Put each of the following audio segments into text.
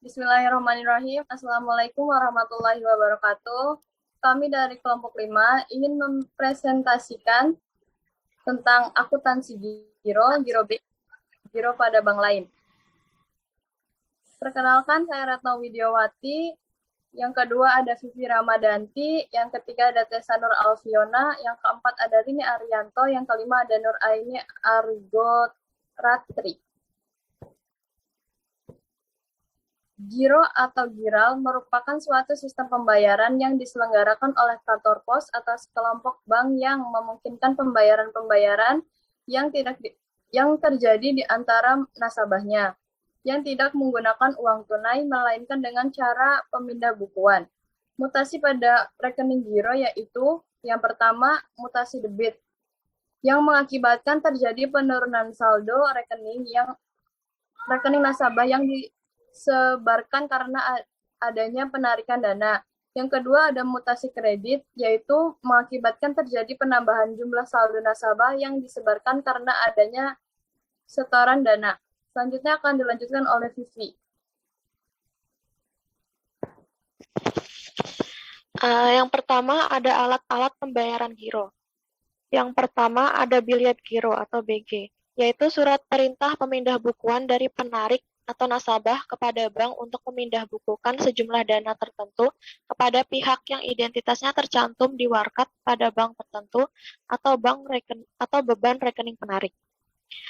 Bismillahirrahmanirrahim. Assalamualaikum warahmatullahi wabarakatuh. Kami dari kelompok 5 ingin mempresentasikan tentang akuntansi giro B, giro pada bank lain. Perkenalkan, saya Retno Widiawati. Yang kedua ada Vivi Ramadanti. Yang ketiga ada Tessa Nur Alfiona. Yang keempat ada Rini Arianto. Yang kelima ada Nur Aini Argoratri. Giro atau giral merupakan suatu sistem pembayaran yang diselenggarakan oleh kantor pos atas kelompok bank yang memungkinkan pembayaran-pembayaran yang terjadi di antara nasabahnya, yang tidak menggunakan uang tunai, melainkan dengan cara pemindah bukuan. Mutasi pada rekening giro yaitu yang pertama, mutasi debit, yang mengakibatkan terjadi penurunan saldo rekening nasabah yang disebarkan karena adanya penarikan dana. Yang kedua ada mutasi kredit, yaitu mengakibatkan terjadi penambahan jumlah saldo nasabah yang disebarkan karena adanya setoran dana. Selanjutnya akan dilanjutkan oleh Vivi. Yang pertama ada alat-alat pembayaran giro. Yang pertama ada biliet giro atau BG, yaitu surat perintah pemindah bukuan dari penarik atau nasabah kepada bank untuk memindah bukukan sejumlah dana tertentu kepada pihak yang identitasnya tercantum di warkat pada bank tertentu atau beban rekening penarik.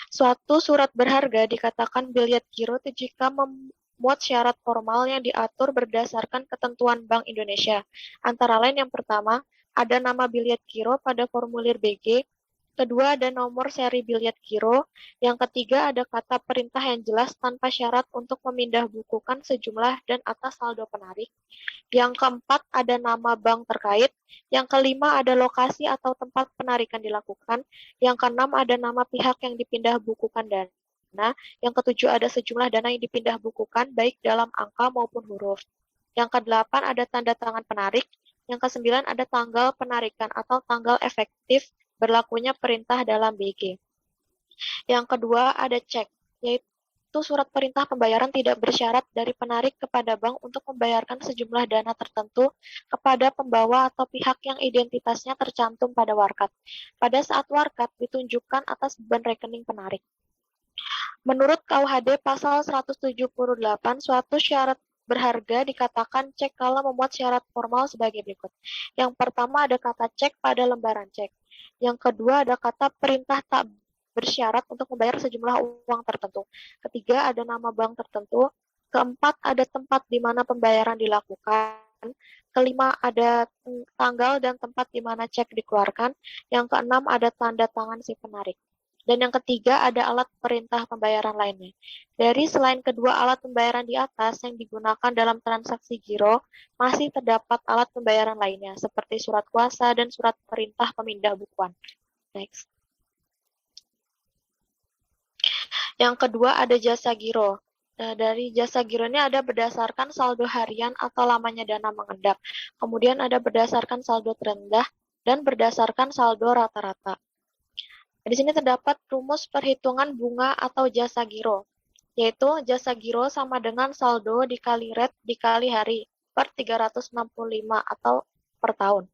Suatu surat berharga dikatakan biliet giro jika memuat syarat formal yang diatur berdasarkan ketentuan Bank Indonesia. Antara lain yang pertama, ada nama biliet giro pada formulir BG. Kedua, ada nomor seri biliet giro. Yang ketiga, ada kata perintah yang jelas tanpa syarat untuk memindah bukukan sejumlah dan atas saldo penarik. Yang keempat, ada nama bank terkait. Yang kelima, ada lokasi atau tempat penarikan dilakukan. Yang keenam, ada nama pihak yang dipindah bukukan dana. Yang ketujuh, ada sejumlah dana yang dipindah bukukan, baik dalam angka maupun huruf. Yang kedelapan, ada tanda tangan penarik. Yang kesembilan, ada tanggal penarikan atau tanggal efektif berlakunya perintah dalam BG. Yang kedua, ada cek, yaitu surat perintah pembayaran tidak bersyarat dari penarik kepada bank untuk membayarkan sejumlah dana tertentu kepada pembawa atau pihak yang identitasnya tercantum pada warkat, pada saat warkat ditunjukkan atas beban rekening penarik. Menurut KUHD pasal 178, suatu syarat berharga dikatakan cek kalau memuat syarat formal sebagai berikut. Yang pertama ada kata cek pada lembaran cek. Yang kedua ada kata perintah tak bersyarat untuk membayar sejumlah uang tertentu. Ketiga ada nama bank tertentu. Keempat ada tempat di mana pembayaran dilakukan. Kelima ada tanggal dan tempat di mana cek dikeluarkan. Yang keenam ada tanda tangan si penarik. Dan yang ketiga ada alat perintah pembayaran lainnya. Dari selain kedua alat pembayaran di atas yang digunakan dalam transaksi giro, masih terdapat alat pembayaran lainnya seperti surat kuasa dan surat perintah pemindah bukuan. Next. Yang kedua ada jasa giro. Dari jasa giro ini ada berdasarkan saldo harian atau lamanya dana mengendap. Kemudian ada berdasarkan saldo terendah dan berdasarkan saldo rata-rata. Di sini terdapat rumus perhitungan bunga atau jasa giro, yaitu jasa giro sama dengan saldo dikali rate dikali hari per 365 atau per tahun.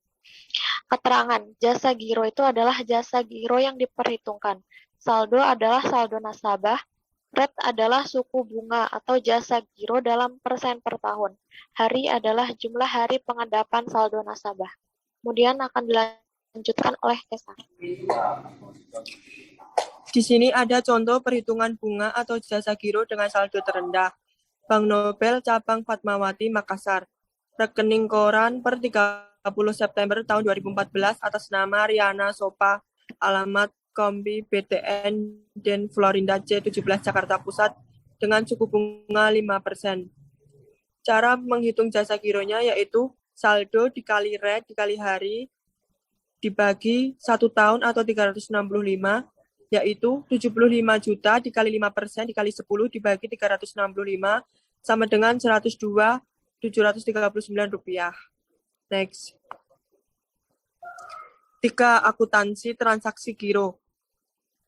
Keterangan, jasa giro itu adalah jasa giro yang diperhitungkan. Saldo adalah saldo nasabah, rate adalah suku bunga atau jasa giro dalam persen per tahun. Hari adalah jumlah hari pengendapan saldo nasabah. Kemudian akan dilanjutkan oleh Tessa. Di sini ada contoh perhitungan bunga atau jasa giro dengan saldo terendah. Bank Nobel Cabang Fatmawati Makassar. Rekening koran per 30 September tahun 2014 atas nama Riana Sopa, alamat Kombi BTN Den Florinda C17 Jakarta Pusat dengan suku bunga 5%. Cara menghitung jasa gironya yaitu saldo dikali rate dikali hari dibagi 1 tahun atau 365, yaitu 75 juta dikali 5% dikali 10 dibagi 365 sama dengan 102.739 rupiah. Next. 3. Akuntansi transaksi giro.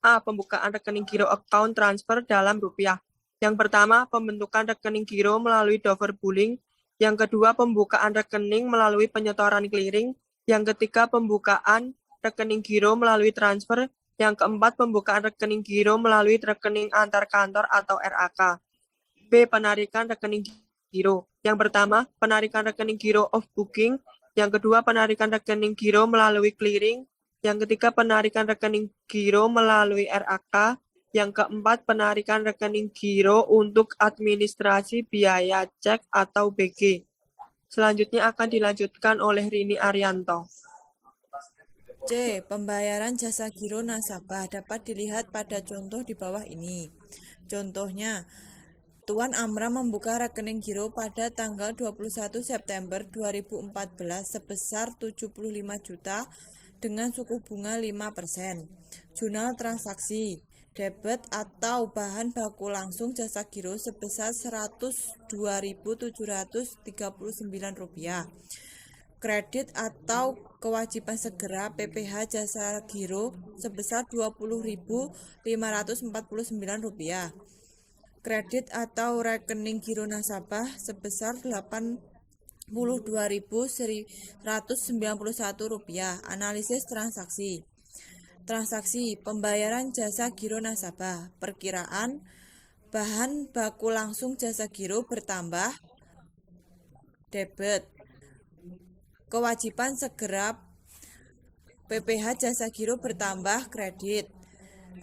A. Pembukaan rekening giro account transfer dalam rupiah. Yang pertama, pembentukan rekening giro melalui Dover Pooling. Yang kedua, pembukaan rekening melalui penyetoran clearing. Yang ketiga, pembukaan rekening giro melalui transfer. Yang keempat, pembukaan rekening giro melalui rekening antar kantor atau RAK. B. Penarikan rekening giro. Yang pertama, penarikan rekening giro off booking. Yang kedua, penarikan rekening giro melalui clearing. Yang ketiga, penarikan rekening giro melalui RAK. Yang keempat, penarikan rekening giro untuk administrasi biaya cek atau BG. Selanjutnya akan dilanjutkan oleh Rini Arianto. C. Pembayaran jasa giro nasabah dapat dilihat pada contoh di bawah ini. Contohnya, Tuan Amra membuka rekening giro pada tanggal 21 September 2014 sebesar 75 juta dengan suku bunga 5%. Jurnal transaksi debit atau bahan baku langsung jasa giro sebesar Rp102.739. Kredit atau kewajiban segera PPh jasa giro sebesar Rp20.549. Kredit atau rekening giro nasabah sebesar Rp82.191. Analisis transaksi. Transaksi pembayaran jasa giro nasabah. Perkiraan bahan baku langsung jasa giro bertambah debit. Kewajiban segera PPh jasa giro bertambah kredit.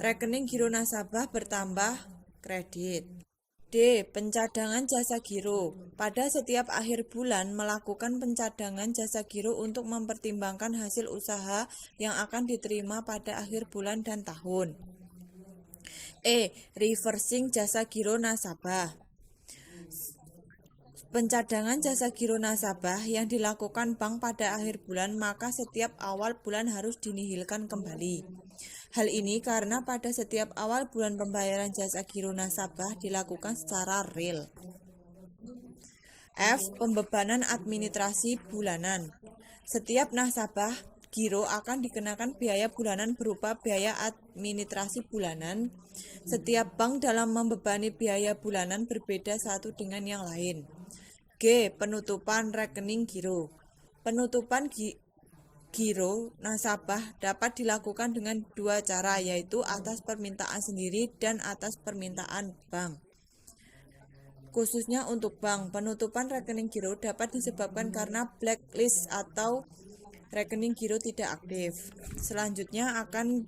Rekening giro nasabah bertambah kredit. D. Pencadangan jasa giro. Pada setiap akhir bulan melakukan pencadangan jasa giro untuk mempertimbangkan hasil usaha yang akan diterima pada akhir bulan dan tahun. E. Reversing jasa giro nasabah. Pencadangan jasa giro nasabah yang dilakukan bank pada akhir bulan, maka setiap awal bulan harus dinihilkan kembali. Hal ini karena pada setiap awal bulan pembayaran jasa giro nasabah dilakukan secara real. F. Pembebanan administrasi bulanan. Setiap nasabah giro akan dikenakan biaya bulanan berupa biaya administrasi bulanan. Setiap bank dalam membebani biaya bulanan berbeda satu dengan yang lain. G. Penutupan rekening giro. Penutupan giro nasabah dapat dilakukan dengan dua cara, yaitu atas permintaan sendiri dan atas permintaan bank. Khususnya untuk bank, penutupan rekening giro dapat disebabkan karena blacklist atau rekening giro tidak aktif. Selanjutnya akan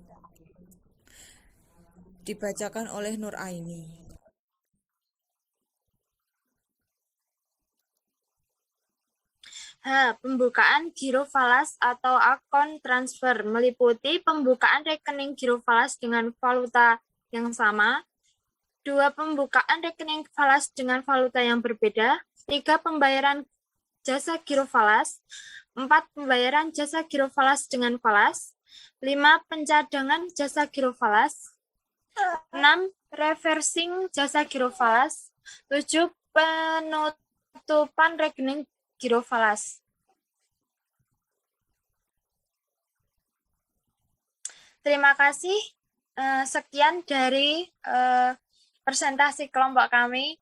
dibacakan oleh Nur Aini. H. Pembukaan giro falas atau akun transfer meliputi pembukaan rekening giro falas dengan valuta yang sama, 2. Pembukaan rekening falas dengan valuta yang berbeda, 3. Pembayaran jasa giro falas, 4. Pembayaran jasa giro falas dengan falas, 5. Pencadangan jasa giro falas, 6. Reversing jasa giro falas, 7. Penutupan rekening giro falas. Terima kasih. Sekian dari presentasi kelompok kami.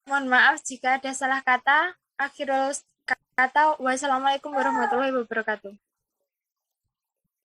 Mohon maaf jika ada salah kata. Akhirul kata. Wassalamualaikum warahmatullahi wabarakatuh.